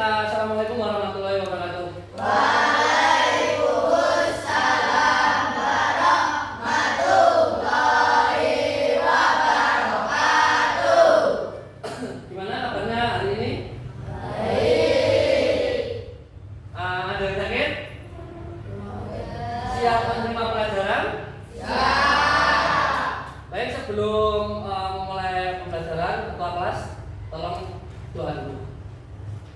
Assalamualaikum warahmatullahi wabarakatuh. Waalaikumsalam warahmatullahi wabarakatuh. Gimana kabarnya hari ini? Baik. Ada yang sakit? Siap menerima pelajaran? Siap. Baik, sebelum memulai pembelajaran, ketua kelas tolong doa dulu.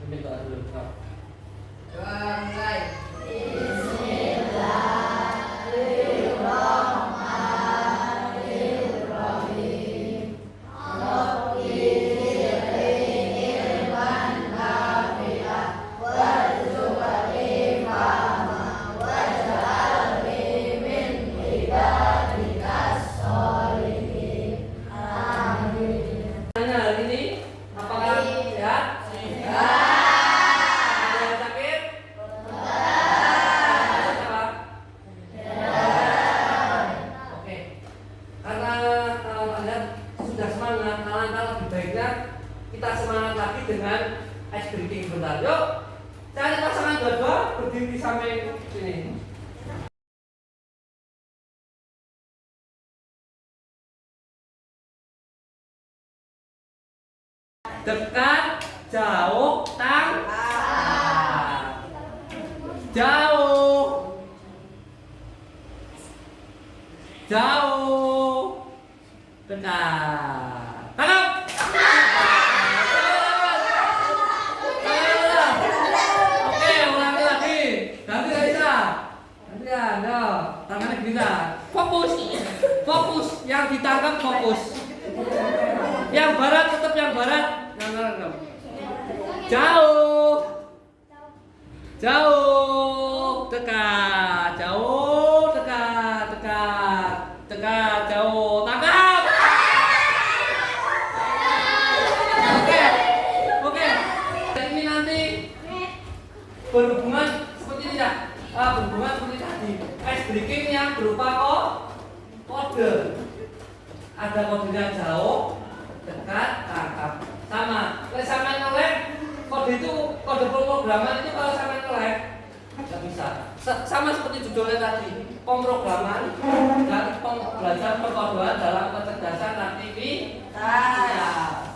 Pimpin doa dulu. Doa mulai. Tanya hari ini, apakah sehat? Siap. Ada yang sakit? Apa? Oke. Karena Anda sudah semangat, alangkah lebih baiknya kita semangat lagi dengan ice breaking sebentar. Yuk, cari pasangan dua-dua berdiri di samping sini. Dekat, jauh, tangkap. Jauh, jauh, dekat, tangkap. Oke, ulangi lagi. Ganti Raisa. Gantian, yo. Tangannya bisa. Fokus, fokus. Yang ditangkap fokus. Yang barat tetap yang barat. Yang barat. Jauh, jauh, dekat, jauh, dekat, dekat, dekat, jauh, tangkap. Oke, oke. Ini nanti berhubungan seperti ini ya. Berhubungan seperti tadi. Ice breaking yang berupa kode. Ada kodenya jauh, dekat, tangkap. Sama. Kalau sama ngelek, kode itu kode pemrograman itu kalau sama ngelek nggak bisa. Sama seperti judulnya tadi, pemrograman dan pembelajaran perkodoan dalam kecerdasan artifisial.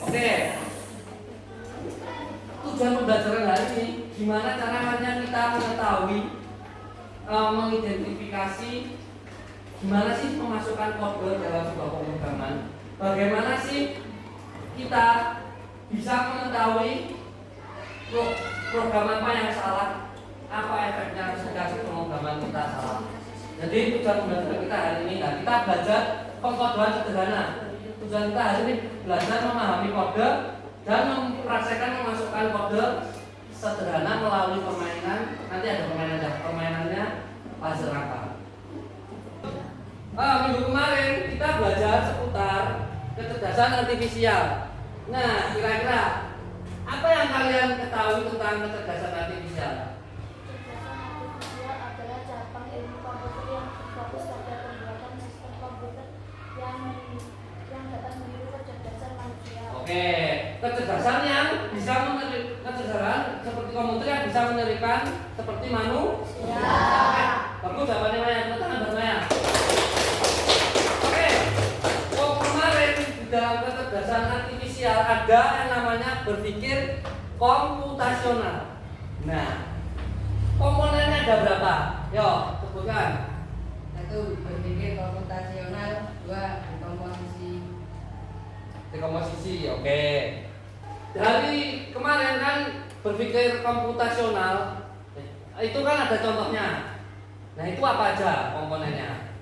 Oke. Tujuan pembelajaran hari ini, gimana caranya kita mengetahui, mengidentifikasi gimana sih memasukkan kode dalam sebuah pemrograman. Bagaimana sih kita bisa mengetahui program apa yang salah, apa efeknya ketika pemrograman kita salah. Jadi tujuan pembelajaran kita hari ini, kita belajar pengkodean sederhana. Tujuan kita hari ini belajar memahami kode dan mempraktekkan memasukkan kode sederhana melalui permainan. Nanti ada permainannya puzzle apa. Minggu kemarin kita belajar seputar kecerdasan artifisial. Nah, kira-kira apa yang kalian ketahui tentang kecerdasan artifisial? Kecerdasan artifisial adalah cabang ilmu komputer yang berfokus pada pembuatan sistem komputer yang dapat meniru kecerdasan manusia. Oke, kecerdasan yang bisa kecerdasan seperti komputer yang bisa menerikan seperti manusia. Oke, bagus jawabannya Maya. Tepuk tangan buat Maya. Oke, kemarin di dalam kecerdasan artifisial ada yang namanya berpikir komputasional. Nah, komponennya ada berapa? Yo, sebutkan. 1. Berpikir komputasional. 2. Dekomposisi, oke. Dari kemarin kan berpikir komputasional, itu kan ada contohnya. Nah, itu apa aja komponennya?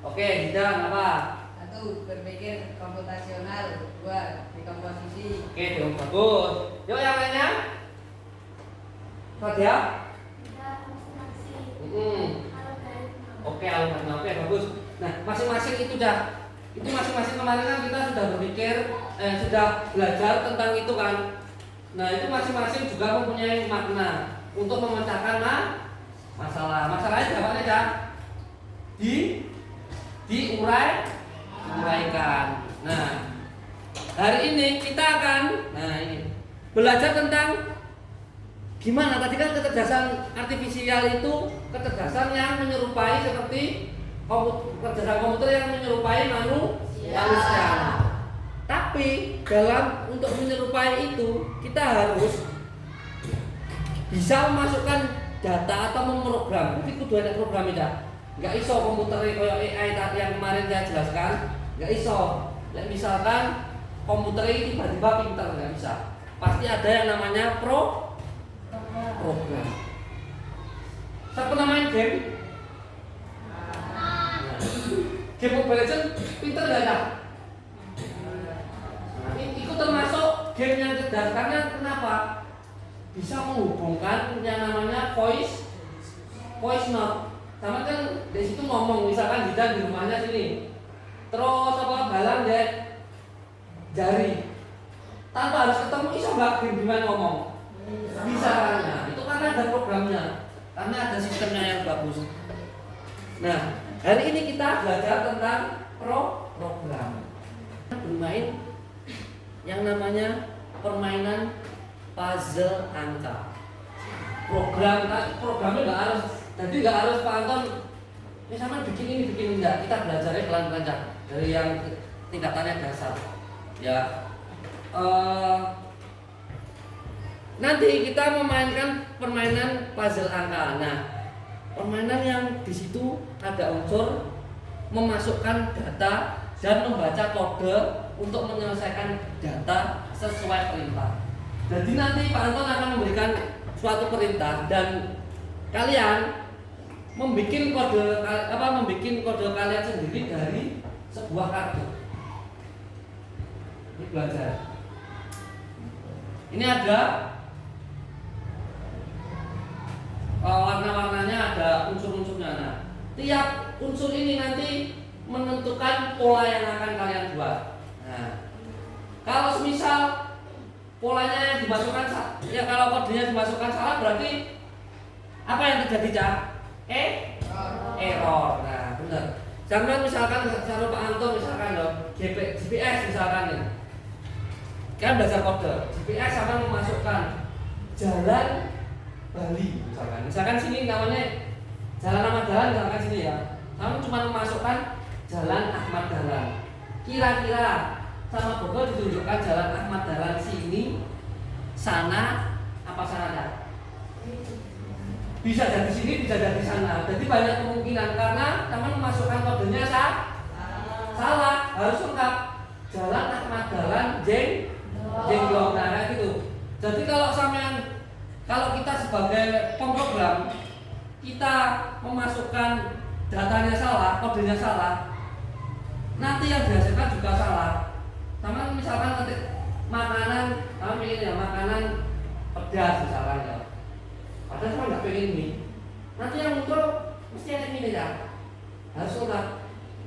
Oke, Hidan apa? 1. Berpikir komputasional. 2. Dekomposisi. Oke, dong, bagus. Yuk yang lainnya. Nadia? Oke, algoritma. Oke, bagus. Nah, masing-masing itu masing-masing kemarin kan kita sudah berpikir, sudah belajar tentang itu kan. Nah, itu masing-masing juga mempunyai makna untuk memecahkan masalah. Masalahnya jawabannya ya diuraikan. Nah, hari ini kita akan, nah ini belajar tentang gimana tadi kan kecerdasan artifisial itu kecerdasan yang menyerupai seperti kecerdasan komputer yang menyerupai manusia. Tapi dalam untuk menyerupai itu kita harus bisa memasukkan data atau memprogram. Jadi kudu ada program itu. Enggak iso komputer kayak AI tadi yang kemarin saya jelaskan, enggak iso. Misalkan komputer ini tiba-tiba pintar enggak bisa. Pasti ada yang namanya program. Siapa main game? Game Mobile Legends pintar nggak ada? Itu termasuk game yang cerdas karena kenapa? Bisa menghubungkan yang namanya voice note. Sama kan di situ ngomong, misalkan kita di rumahnya sini, terus galang deh jari, tanpa harus ketemu iso nggak game gimana ngomong? Bisa caranya. Itu karena ada programnya, karena ada sistemnya yang bagus. Nah, hari ini kita belajar tentang program. Bermain yang namanya permainan puzzle angka. Programnya nggak harus, jadi nggak harus Pak Anton. Misalnya bikin ini enggak. Kita belajarnya pelan-pelan dari yang tingkatannya dasar. Ya. Nanti kita memainkan permainan puzzle angka. Nah, permainan yang di situ ada unsur memasukkan data dan membaca kode untuk menyelesaikan data sesuai perintah. Jadi nanti Pak Anton akan memberikan suatu perintah dan kalian membuat kode kalian sendiri dari sebuah kartu. Ini belajar. Ini ada warna-warnanya, ada unsur-unsurnya. Nah, tiap unsur ini nanti menentukan pola yang akan kalian buat. Nah, kalau semisal polanya yang dimasukkan ya kalau kodenya dimasukkan salah berarti apa yang terjadi, Cak? Error. Nah, benar. Jangan misalkan cara Pak Anto misalkan GPS misalkan ya. Kan belajar kode. GPS akan memasukkan jalan Bali misalkan sini namanya Jalan Ahmad Dahlan misalkan sini ya. Kamu cuma memasukkan Jalan Ahmad Dahlan. Kira-kira sama Google ditunjukkan Jalan Ahmad Dahlan sini, sana, apa sana? Bisa dari sini, bisa dari sana. Jadi banyak kemungkinan karena teman memasukkan kodenya salah, harus lengkap. Jalan Ahmad Dahlan Jenglong, nah kayak gitu. Jadi kalau kita sebagai pemrogram kita memasukkan datanya salah, kodenya salah, nanti yang dihasilkan juga salah. Sama misalkan nanti makanan, kamu pilih ya makanan pedas misalkan ya. Padahal saya nggak pengen ini. Nanti yang muncul mesti ada ini ya. Harus lengkap.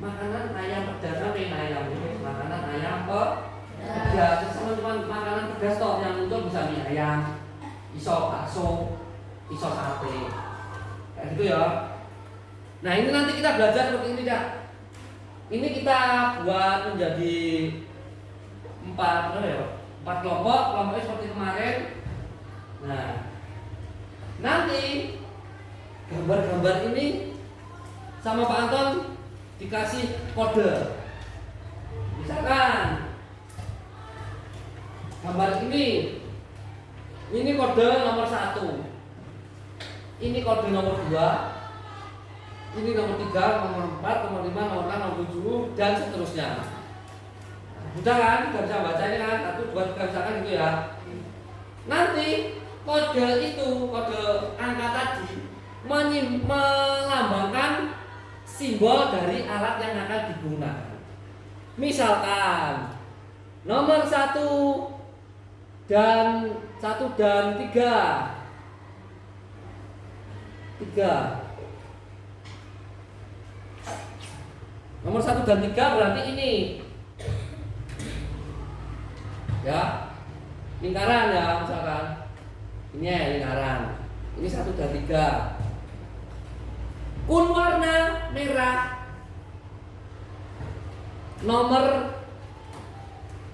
Makanan ayam pedas, saya pengen ayam. Makanan ayam pedas. Sama cuma makanan pedas toh yang muncul bisa mie ayam, iso bakso, iso sate. Kayak gitu ya. Nah ini nanti kita belajar seperti ini ya. Ini kita buat menjadi 4 kelompoknya seperti kemarin. Nah, nanti gambar-gambar ini sama Pak Anton dikasih kode. Misalkan gambar ini kode nomor 1, ini kode nomor 2, ini nomor 3, nomor 4, nomor 5, nomor 6, nomor 7 dan seterusnya. Mudah kan? Kita bisa bacanya kan? 1, 2, 3 misalkan gitu ya. Nanti kode itu, kode angka tadi melambangkan simbol dari alat yang akan digunakan. Misalkan nomor 1 dan 3. Nomor 1 dan 3 berarti ini. Ya. Lingkaran ya misalkan. Ini ya lingkaran. Ini 1 dan 3. Kun warna merah. Nomor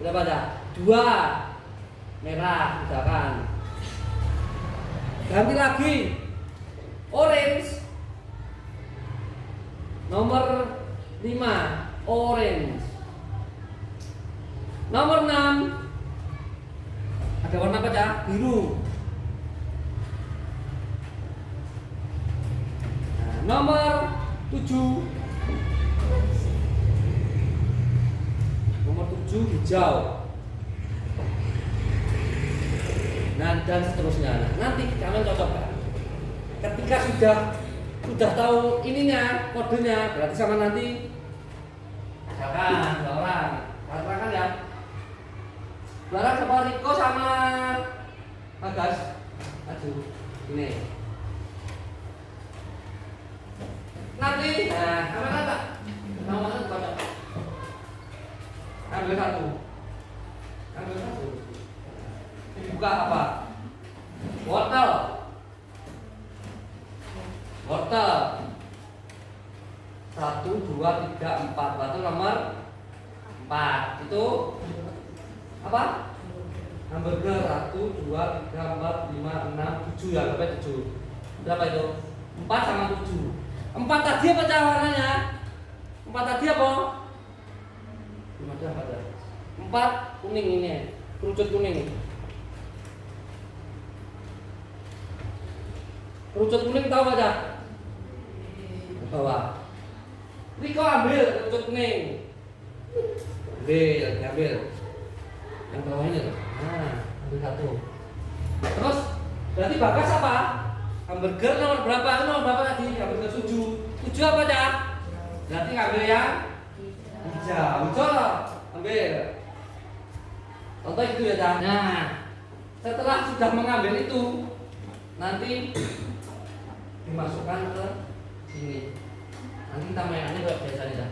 berapa dah? 2. merah misalkan. Ganti lagi orange. Nomor 5 orange. Nomor 6 ada warna apa Cak? Biru. Nah, nomor 7 hijau. Nah, dan seterusnya. Nah, nanti kalian cocokkan. Ketika sudah tahu ininya, kodenya, berarti sama nanti misalkan ada orang, katakan ya. Barang sama Riko sama Bagas. Aduh, ini. Nanti, nah, kamera Pak. Nomor cocok. Ambil satu. Dibuka apa? Wortel. Wortel. 1, 2, 3, 4. Berarti nomor 4. Itu apa? Hamburger 1, 2, 3, 4, 5, 6, 7 ya, berapa 7? Berapa itu? 4 sama 7. 4 tadi apa Cak warnanya? 4 tadi apa? 4 kuning ini, kerucut kuning. Kerucut kuning tahu nggak Cak? Bawah. Riko ambil kerucut kuning. Ambil. Yang bawah ini tuh. Nah, ambil satu. Terus berarti Bagas apa? Hamburger nomor berapa? Itu nomor berapa tadi? Hamburger 7. 7 apa Cak? Berarti ngambil yang hijau. Ambil. Contoh itu ya Cak. Nah, setelah sudah mengambil itu, nanti dimasukkan ke sini. Nanti kita mainannya kayak biasanya Cak.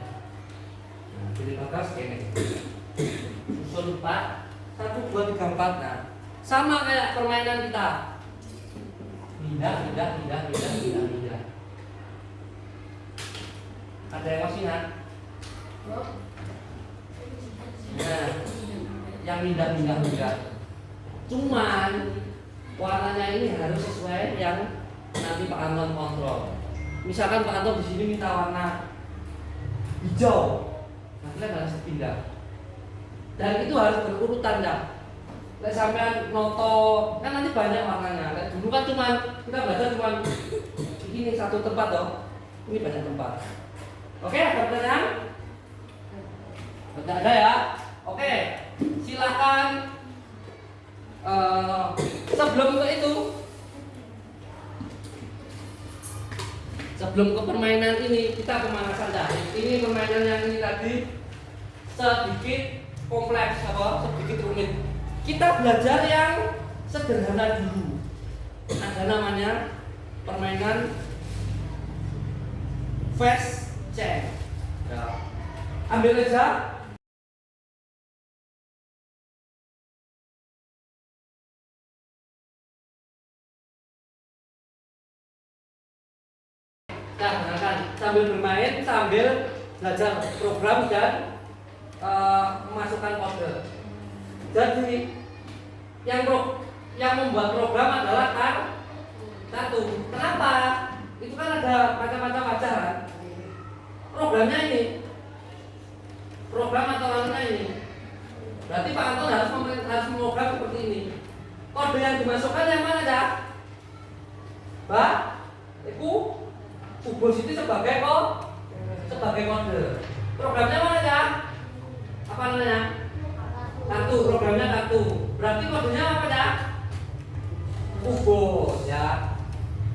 Nah, pilih Bagas ini. Susun 4, 1, 2, 3, 4. Nah, sama kayak permainan kita. Pindah. Ada yang masih ingat? Nah, yang pindah. Cuman warnanya ini harus sesuai yang nanti Pak Anton kontrol. Misalkan Pak Anton di sini minta warna hijau, nah kalian harus pindah. Dan itu harus berurutan ya. Lek sampean noto kan nanti banyak warnanya. Lek dulu kan cuman kita belajar cuman ini satu tempat toh. Ini banyak tempat. Oke, ada pertanyaan? Tidak ada ya? Oke, silakan. Sebelum ke permainan ini kita pemanasan dah. Ini permainan yang ini tadi sedikit kompleks sedikit rumit. Kita belajar yang sederhana dulu. Ada namanya permainan fast check. Ya. Ambil aja. Nah, sambil bermain, sambil belajar program dan memasukkan kode. Jadi yang membuat program adalah kartu. Kenapa? Itu kan ada macam-macam ajaran. Programnya ini, program atau lainnya ini. Berarti Pak Anton harus memprogram seperti ini. Kode yang dimasukkan yang mana ya? Pak, itu kubus itu sebagai kode. Programnya mana ya? Apa namanya? Kartu. Programnya kartu. Berarti kodenya apa ya? Kubus ya.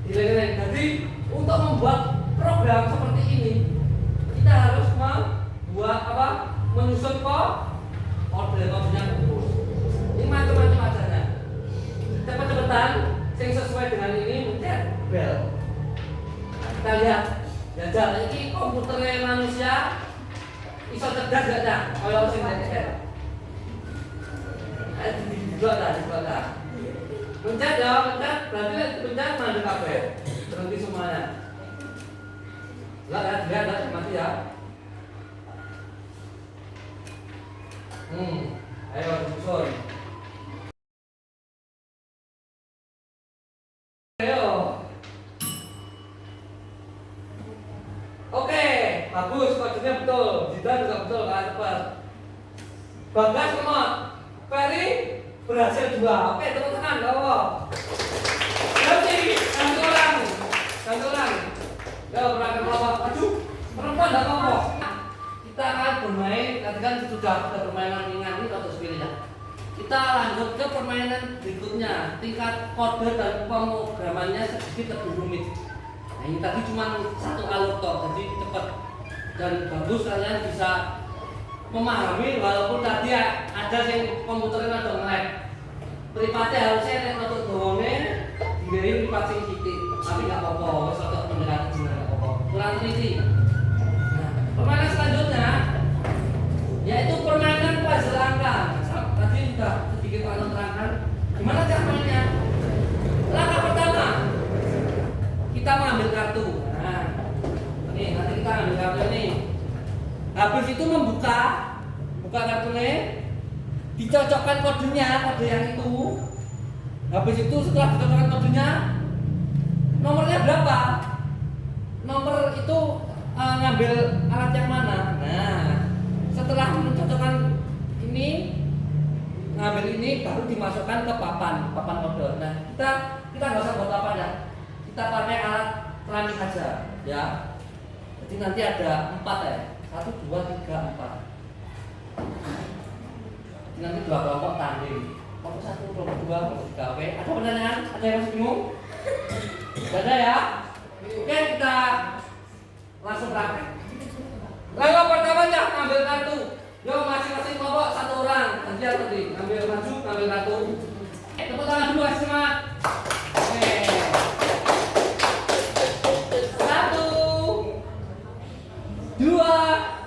Jadi untuk membuat program seperti ini kita harus menyusun kodenya kubus. Ini macam-macam ajarnya. Cepat-cepatan, yang sesuai dengan ini mencet bel. Kita lihat jajal ini komputernya manusia iso cerdas gak dah kalau sing cerdas. Dibuat. Mencet berarti pencet mandek kabeh. Berhenti semuanya. Lihat mati ya. Ayo susun. Ferry berhasil 2. Oke, tepuk tangan, bawa. Berarti satu orang. Ya, berangkat kelompok. Maju. Perempuan enggak apa-apa. Kita akan bermain, kan sudah permainan ringan ini atau sepilih. Kita lanjut ke permainan berikutnya. Tingkat kode dan pemrogramannya sedikit lebih rumit. Nah, ini tadi cuma satu alur toh, jadi cepat dan bagus kalian bisa memahami walaupun tadi ada yang komputernya ada nge-lag. Pripatnya harusnya nek untuk dongone diberi pripat sing sithik, tapi enggak apa-apa, wis untuk mendekati juga enggak apa-apa. Kurang teliti. Nah, permainan selanjutnya yaitu permainan puzzle angka. Tadi sudah sedikit aku terangkan gimana cara mainnya. Langkah pertama kita mengambil kartu. Nah, ini nanti kita ambil kartu ini. Habis itu buka kartunya, dicocokkan kodenya, kode yang itu. Habis itu setelah dicocokkan kodenya, nomornya berapa? Nomor itu ngambil alat yang mana? Nah, setelah mencocokkan ini, ngambil ini baru dimasukkan ke papan kode. Nah, kita nggak usah buat apa ya. Kita pakai alat keramik aja, ya. Jadi nanti ada 4 ya. 1, 2, 3, 4. Nanti 2 kelompok tanding. Kelompok 1, kelompok 2, kelompok 3. Oke, ada pertanyaan? Ada yang masih bingung? Tidak ada ya? Oke, kita langsung praktek. Langkah pertama ya, ambil kartu. Yo, masing-masing kelompok 1 orang. Nanti ya tadi, ambil maju, ambil kartu. Tepuk tangan dulu, semangat. Oke. 1, 2,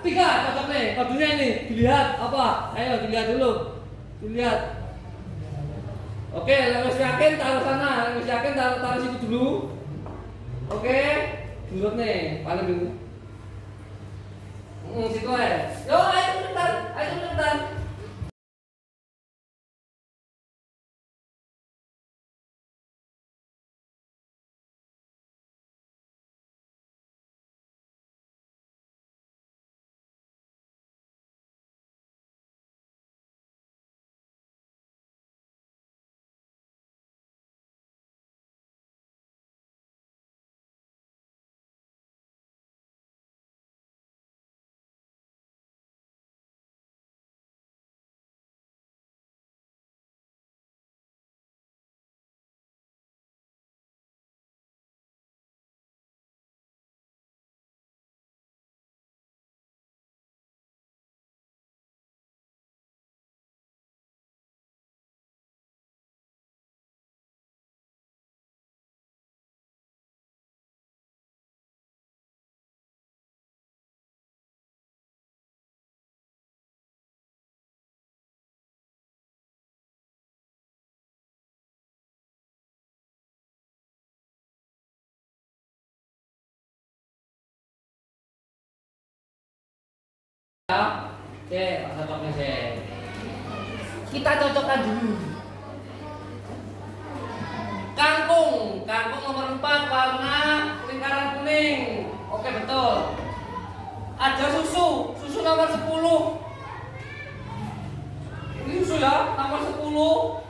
3, cocok nih, kodenya ini, dilihat apa? Ayo dilihat dulu, dilihat. Oke, harus yakin taruh sana, harus yakin taruh situ dulu. Oke, dulu nih, paling dulu. Situ aja. Yo, ayo sebentar. Ya. Oke, cocoknya sih. Kita cocokkan dulu. Kangkung nomor 4 warna lingkaran kuning. Oke, betul. Ada susu nomor 10. Ini susu ya, nomor 10.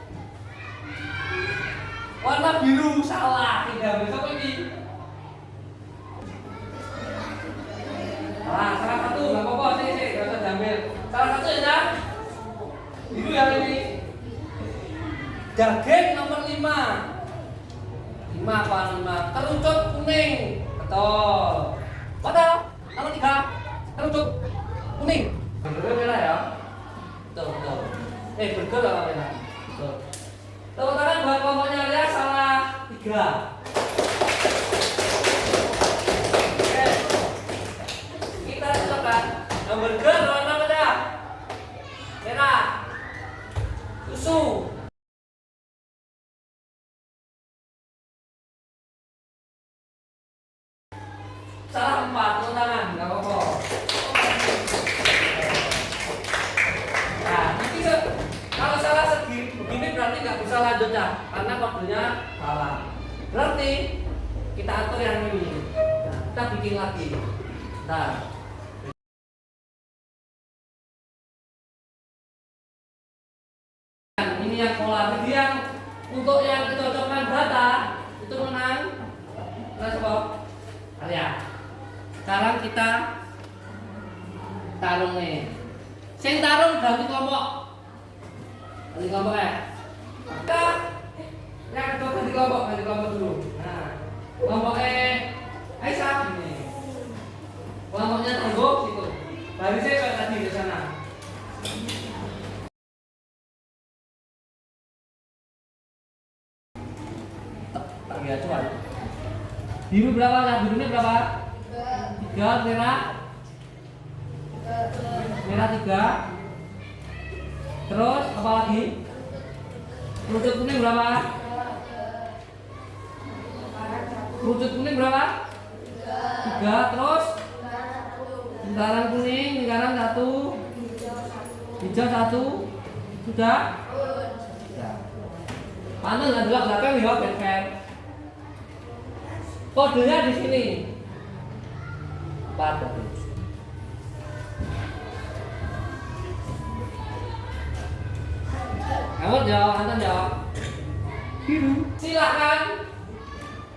Warna biru, salah. Tidak bisa ini. Nah, salah satu nggak apa-apa sih, nggak usah diambil. Salah satu ya, biru yang ini. Daging nomor 5. 5. Kerucut kuning, betul. Betul. Nomor 3, kerucut kuning. Burger merah ya, betul. Burger apa merah? Betul. Tepuk tangan buat kelompoknya ya, salah 3. Hamburger warna apa? Merah. Susu. Salah 4, tepuk tangan, nggak apa-apa. Nah, ini kalau salah begini berarti nggak bisa lanjut ya, karena kodenya salah. Berarti kita atur yang ini. Nah, kita bikin lagi. Nah. ini yang pola. Jadi yang untuk yang kecocokan data itu menang. Kita coba lihat. Sekarang kita tarung nih. Sing tarung ganti kelompok. Ganti kelompok ya. Kita yang kedua ganti kelompok dulu. Nah, kelompok Aisyah ini. Kelompoknya Tangguh situ. Barisnya kayak tadi di sana. Tak lihat cuan. Biru berapa? Nah, birunya berapa? 3, merah. Merah 3. Terus apa lagi? Kerucut kuning berapa? Kerucut kuning berapa? 3. Terus lingkaran kuning, lingkaran 1, hijau 1. Sudah? Sudah. Panel adalah belakang ya, Ben. Kodenya di sini. 4 kode. Kamu jawab, Anton jawab. Biru. Silakan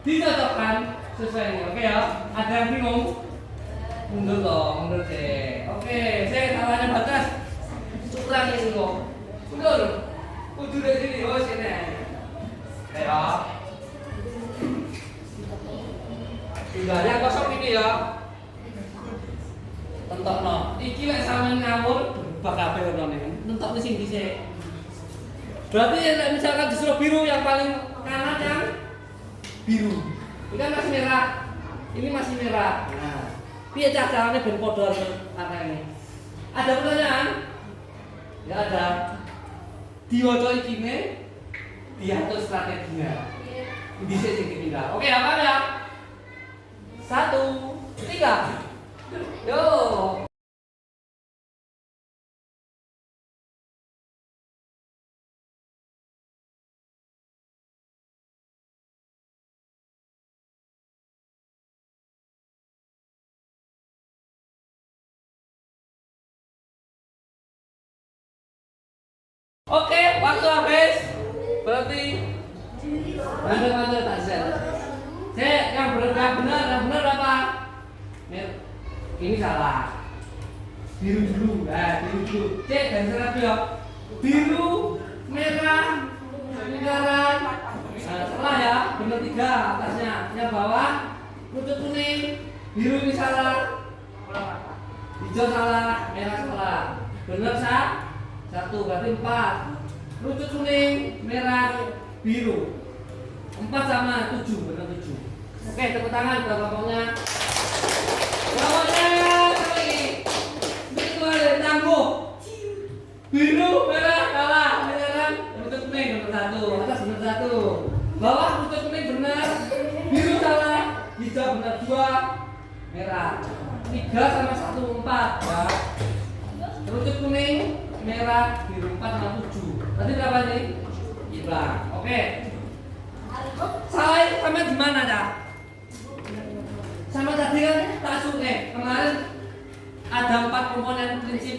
dicocokkan sesuai ini. Oke ya. Ada yang bingung? Mundur dong, mundur deh. Oke, saya tawarnya batas. Kurang ini kok. Mundur. Kudu dari sini, oh sini. Ayo. Tinggal yang kosong ini ya. Tentokno. Iki lek sampean ngawur bakal kabeh ono niku. Nentokne sing dhisik. Berarti misalkan disuruh biru yang paling kanan yang biru. Ini kan masih merah. Ini masih merah. Nah, piye caranya ben padha warna ini? Ada pertanyaan? Ya ada. Diwaca ikine, diatur strateginya. Dhisik sing ditinggal. Oke, apa ya? 1, 3. Yo. Oke, waktu habis. Berarti tak set. Yang benar apa? Ini salah. Biru dulu. Nah, biru dulu. Cek dan salah ya. Biru, merah, lingkaran. Nah, salah ya. Benar 3 atasnya. Yang bawah kerucut kuning. Biru ini salah. Hijau salah, merah salah. Benar sah? 1 berarti 4. Kerucut kuning, merah, biru. 4 sama 7, benar 7. Oke, tepuk tangan buat kelompoknya. Kelompoknya lagi. Itu ada Tangguh. Biru, merah, kalah. Merah, kerucut kuning benar 1. Atas benar 1. Bawah kerucut kuning benar. Biru salah. Hijau benar 2. Merah. 3 sama 1, 4 ya. Kerucut kuning, merah, biru 4 sama 7. Berarti berapa nih? Hilang. Oke. Salah sama di mana dah? Sama tadi kan kemarin ada 4 komponen prinsip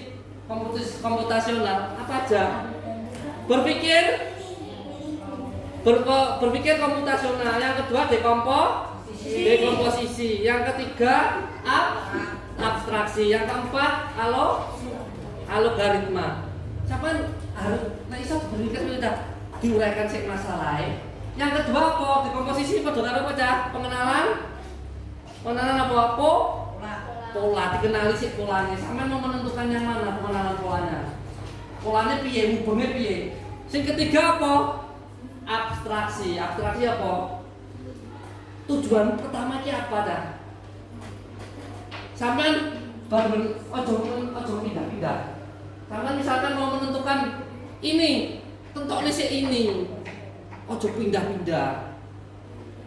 komputasional. Apa aja? Berpikir komputasional. Yang kedua dekomposisi. Yang ketiga abstraksi. Yang keempat algoritma. Siapa harus iso berpikir sudah diuraikan sik masalahnya. Yang kedua apa? Dekomposisi padha karo apa cah? Pengenalan apa? Pola. Dikenali sik polanya. Sampai mau menentukan yang mana pengenalan polanya. Polanya piye, hubungnya piye. Sing ketiga apa? Abstraksi. Abstraksi apa? Tujuan pertama ki apa dah? Sampai ojo pindah-pindah. Karena misalkan mau menentukan ini, tentok lisik ini. Ojo pindah-pindah.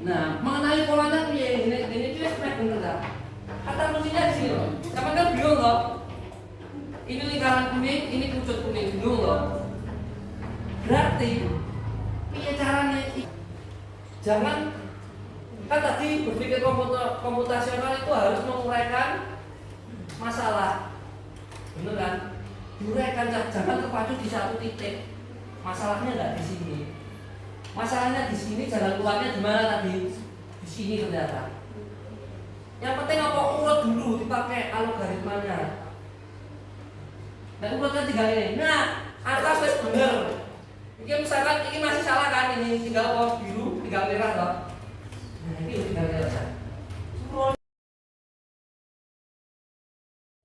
Nah, mengenali polanya piye? Ini itu bener dah. Kata kuncinya di sini loh. Sampeyan kan bingung loh. Ini lingkaran kuning, ini kerucut kuning, bingung loh. Berarti piye caranya? Jangan kan tadi berpikir komputasional itu harus menguraikan masalah. Bener kan? Diuraikan, jangan terpacu di satu titik. Masalahnya nggak di sini. Masalahnya di sini, jalan keluarnya di mana tadi? Di sini ternyata. Yang penting apa urut dulu dipakai algoritmanya. Nah urutnya tinggal ini. Nah atas wis bener. Ini misalkan ini masih salah kan, ini tinggal warna biru, tinggal merah toh. Nah ini tinggal merah.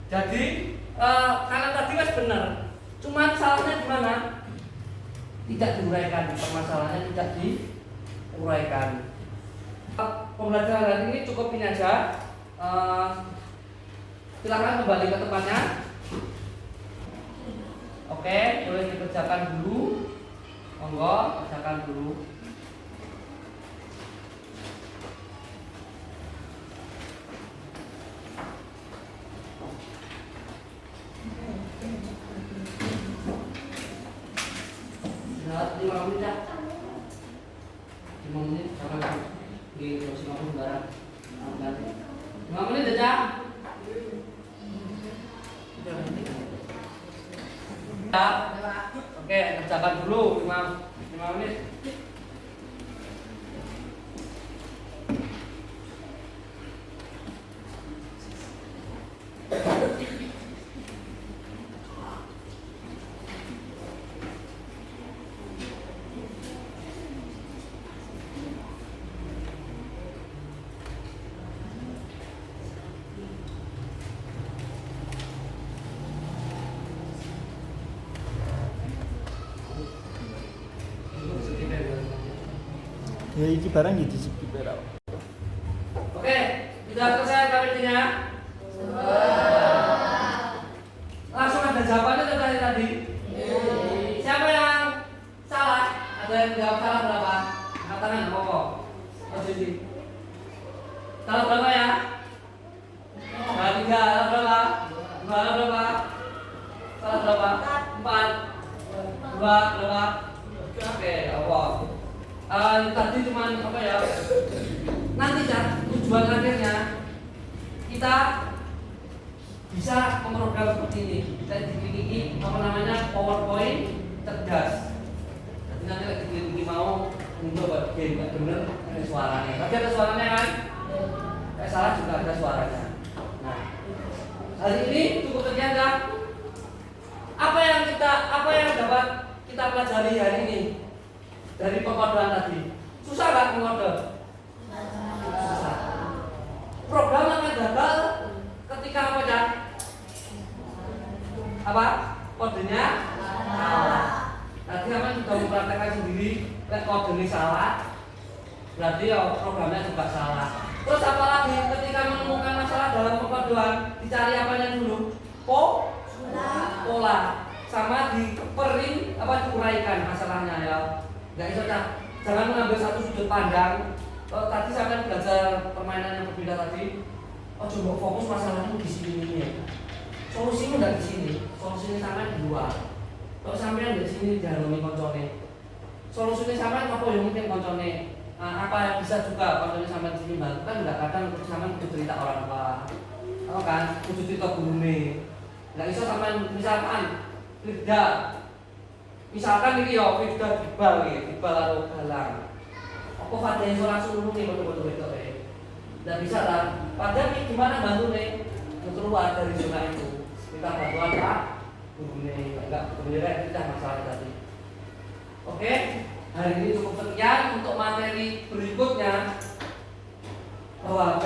Jadi kanan tadi wis bener. Cuman salahnya di mana? Tidak diuraikan, permasalahannya tidak diuraikan. Pembelajaran hari ini cukup ini aja. Silakan kembali ke tempatnya. Oke, boleh dikerjakan dulu. Monggo, kerjakan dulu. Nah, 5 menit ya. 5 menit sama di 50 barat. 5 menit aja. Ya. Oke, kerjakan dulu 5 menit. Ya iki barang ya disebut ora. Oke, sudah selesai KPT-nya? Langsung ada jawabannya tadi. Siapa yang salah? Ada yang jawab salah berapa? Angkat tangan, apa? Posisi. Salah berapa ya? Salah 3, salah berapa? 2, salah berapa? Salah berapa? 4, 2, berapa? Oke, apa? Tadi cuman apa ya? Nanti tujuan akhirnya kita bisa memprogram seperti ini. Kita diklik apa namanya PowerPoint cerdas. Jadi nanti lagi diklik mau untuk buat game nggak bener ada suaranya. Tapi ada suaranya kan? Kayak salah juga ada suaranya. Nah, hari ini cukup sekian dah. Apa yang dapat kita pelajari hari ini dari pengkodean tadi? Susah nggak mengkode? Susah. Program akan gagal ketika apa ya? Apa? Kodenya salah. Tadi apa sudah mempraktekkan sendiri, kode ini salah, berarti ya programnya juga salah. Terus apalagi ketika menemukan masalah dalam pengkodean, dicari apanya dulu? Pola. Sama diuraikan masalahnya ya. Nggak bisa jangan mengambil satu sudut pandang. Kalau tadi saya belajar permainan yang berbeda tadi, coba fokus masalahnya di sini ya. Solusinya nggak di sini, solusinya sama di luar. Kalau sampai di sini jangan koncone. Solusinya sama apa yang mungkin koncone. Apa yang bisa juga koncone sampai di sini bantu kan nggak kadang sama itu cerita orang tua. Tahu kan? Kudu cerita gurune. Nggak bisa sampai misalkan Firda. Misalkan ini ya Firda dibal atau galang. Apa Fadil iso langsung nulungi betul-betul itu nggak bisa lah. Padahal ini gimana bantu nih keluar dari zona itu. Kita bantuan Pak gurune enggak bener kita masalah tadi. Oke, hari ini cukup sekian untuk materi berikutnya. Bawa HP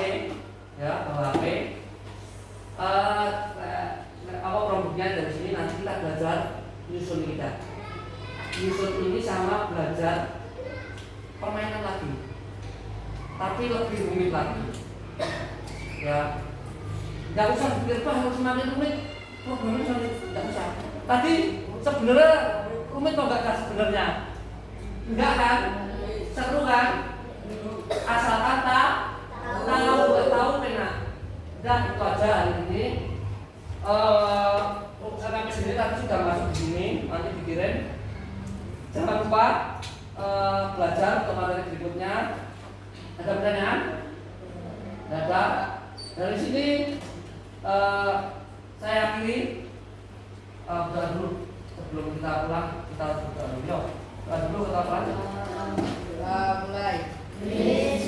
ya, bawa HP. Apa produknya dari sini nanti kita belajar nyusun kita. Nyusun ini sama belajar permainan lagi, tapi lebih rumit lagi. Ya, nggak usah pikir harus semakin rumit. Programnya sulit, nggak usah. Tadi sebenarnya rumit kok nggak sebenarnya? Enggak kan? Seru kan? Asalkan tahu enak. Dan itu aja hari ini. Sampai sini tadi sudah masuk di sini, nanti dikirim. Jangan lupa belajar untuk materi berikutnya. Ada pertanyaan? Tidak ada. Dari sini saya akhiri. Dulu sebelum kita pulang. kita berdoa dulu. Yuk, doa dulu kita apa? Mulai. Bis